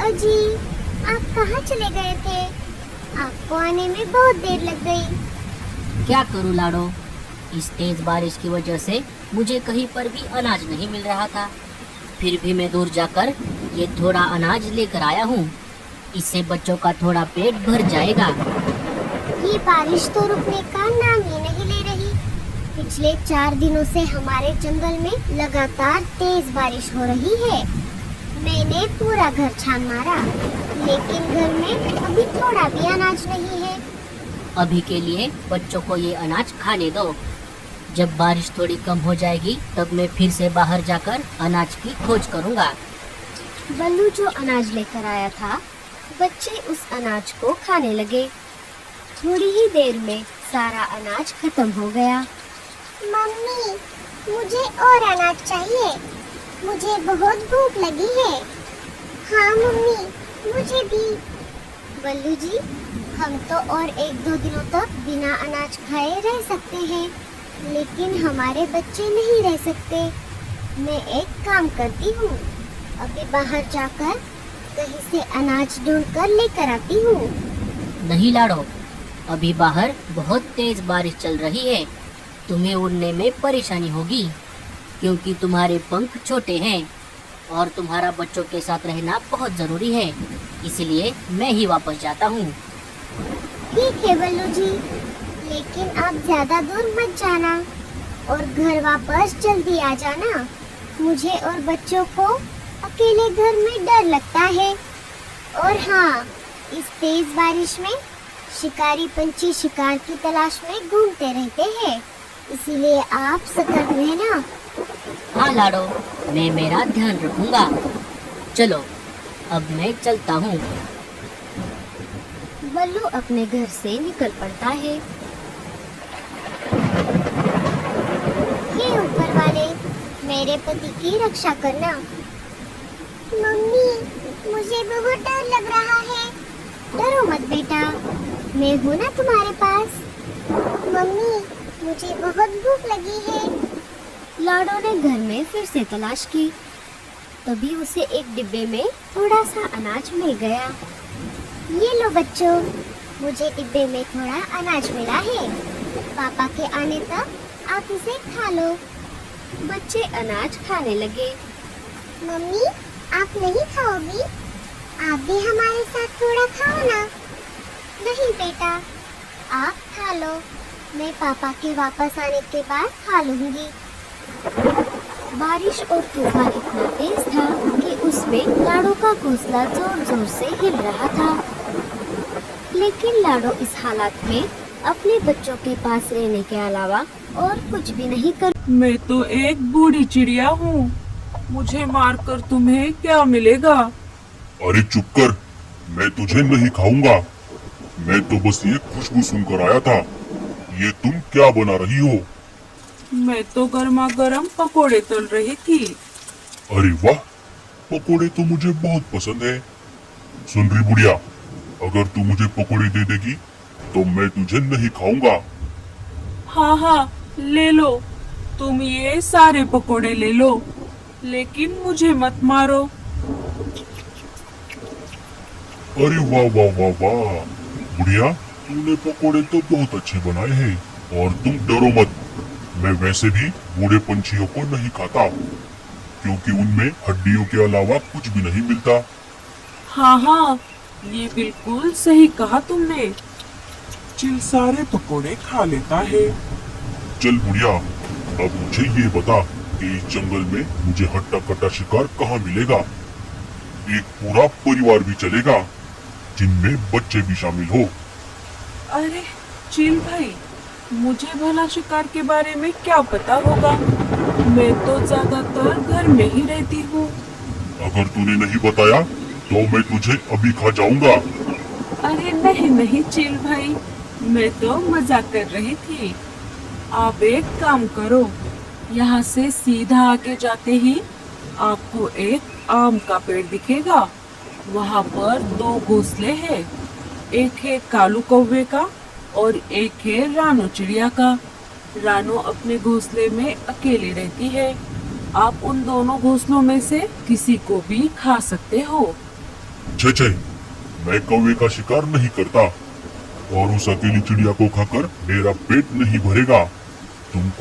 अजी, आप कहाँ चले गए थे? आपको आने में बहुत देर लग गई। क्या करूं लाडो, इस तेज बारिश की वजह से मुझे कहीं पर भी अनाज नहीं मिल रहा था। फिर भी मैं दूर जाकर ये थोड़ा अनाज लेकर आया हूँ। इससे बच्चों का थोड़ा पेट भर जाएगा। ये बारिश तो रुकने का नाम ही नहीं ले रही। पिछले 4 दिनों से हमारे जंगल में लगातार तेज बारिश हो रही है। मैंने पूरा घर छान मारा, लेकिन घर में अभी थोड़ा भी अनाज नहीं है। अभी के लिए बच्चों को ये अनाज खाने दो। जब बारिश थोड़ी कम हो जाएगी तब मैं फिर से बाहर जाकर अनाज की खोज करूँगा। बल्लू जो अनाज लेकर आया था, बच्चे उस अनाज को खाने लगे। थोड़ी ही देर में सारा अनाज खत्म हो गया। मम्मी, मुझे और अनाज चाहिए। मुझे बहुत भूख लगी है। हाँ मम्मी, मुझे भी। बल्लू जी, हम तो और 1-2 दिनों तक बिना अनाज खाए रह सकते हैं, लेकिन हमारे बच्चे नहीं रह सकते। मैं एक काम करती हूँ, अभी बाहर जाकर कहीं से अनाज ढूंढ कर लेकर आती हूँ। नहीं लाडो, अभी बाहर बहुत तेज बारिश चल रही है। तुम्हें उड़ने में परेशानी होगी, क्योंकि तुम्हारे पंख छोटे हैं और तुम्हारा बच्चों के साथ रहना बहुत जरूरी है। इसलिए मैं ही वापस जाता हूँ। ठीक है बल्लू जी, लेकिन आप ज्यादा दूर मत जाना और घर वापस जल्दी आ जाना। मुझे और बच्चों को अकेले घर में डर लगता है। और हाँ, इस तेज बारिश में शिकारी पंछी शिकार की तलाश में घूमते रहते हैं, इसीलिए आप सतर्क रहना। हाँ लाडो, मैं मेरा ध्यान रखूंगा। चलो, अब मैं चलता हूँ। बल्लू अपने घर से निकल पड़ता है। हे ऊपर वाले, मेरे पति की रक्षा करना। मम्मी, मुझे बहुत डर लग रहा है। डरो मत बेटा, मैं हूँ ना तुम्हारे पास। मम्मी, मुझे बहुत भूख लगी है। लाडो ने घर में फिर से तलाश की। तभी उसे एक डिब्बे में थोड़ा सा अनाज मिल गया। ये लो बच्चों, मुझे डिब्बे में थोड़ा अनाज मिला है। पापा के आने तक आप इसे खा लो। बच्चे अनाज खाने लगे। मम्मी, आप नहीं खाओगी? आप भी हमारे साथ थोड़ा खाओ ना। नहीं बेटा, आप खा लो। मैं पापा के वापस आने के बाद खा लूंगी। बारिश और तूफान इतना तेज था कि उसमें लाडो का घोंसला जोर जोर से हिल रहा था। लेकिन लाडो इस हालात में अपने बच्चों के पास रहने के अलावा और कुछ भी नहीं कर। मैं तो एक बूढ़ी चिड़िया हूँ, मुझे मारकर तुम्हें क्या मिलेगा? अरे चुप कर, मैं तुझे नहीं खाऊंगा। मैं तो बस ये खुशबू सुनकर आया था। ये तुम क्या बना रही हो? मैं तो गर्मा गर्म पकोड़े तल रही थी। अरे वाह, पकोड़े तो मुझे बहुत पसंद है। सुन रही बुढ़िया, अगर तू मुझे पकोड़े दे देगी तो मैं तुझे नहीं खाऊंगा। हाँ हाँ, ले लो, तुम ये सारे पकोड़े ले लो, लेकिन मुझे मत मारो। अरे वाह वाह वाह वाह, बुढ़िया तूने पकोड़े तो बहुत अच्छे बनाए हैं। और तुम डरो मत, मैं वैसे भी बूढ़े पंछियों को नहीं खाता, क्योंकि उनमें हड्डियों के अलावा कुछ भी नहीं मिलता। हाँ हाँ, ये बिल्कुल सही कहा तुमने। चिल सारे पकोड़े खा लेता है। चल बुढ़िया, अब मुझे ये बता कि इस जंगल में मुझे हट्टा कट्टा शिकार कहाँ मिलेगा? एक पूरा परिवार भी चलेगा, जिनमें बच्चे भी शामिल हो। अरे चिल भाई, मुझे भला शिकार के बारे में क्या पता होगा? मैं तो ज्यादातर घर में ही रहती हूँ। अगर तूने नहीं बताया तो मैं तुझे अभी खा जाऊंगा। अरे नहीं नहीं चिल भाई, मैं तो मजाक कर रही थी। आप एक काम करो, यहाँ से सीधा आगे जाते ही आपको एक आम का पेड़ दिखेगा। वहाँ पर 2 घोंसले हैं, एक है कालू कौवे का और एक है रानो चिड़िया का। रानो अपने घोंसले में अकेले रहती है। आप उन दोनों घोंसलों में से किसी को भी खा सकते हो। छे छे, मैं कौवे का शिकार नहीं करता और उस अकेली चिड़िया को खाकर मेरा पेट नहीं भरेगा। तुमको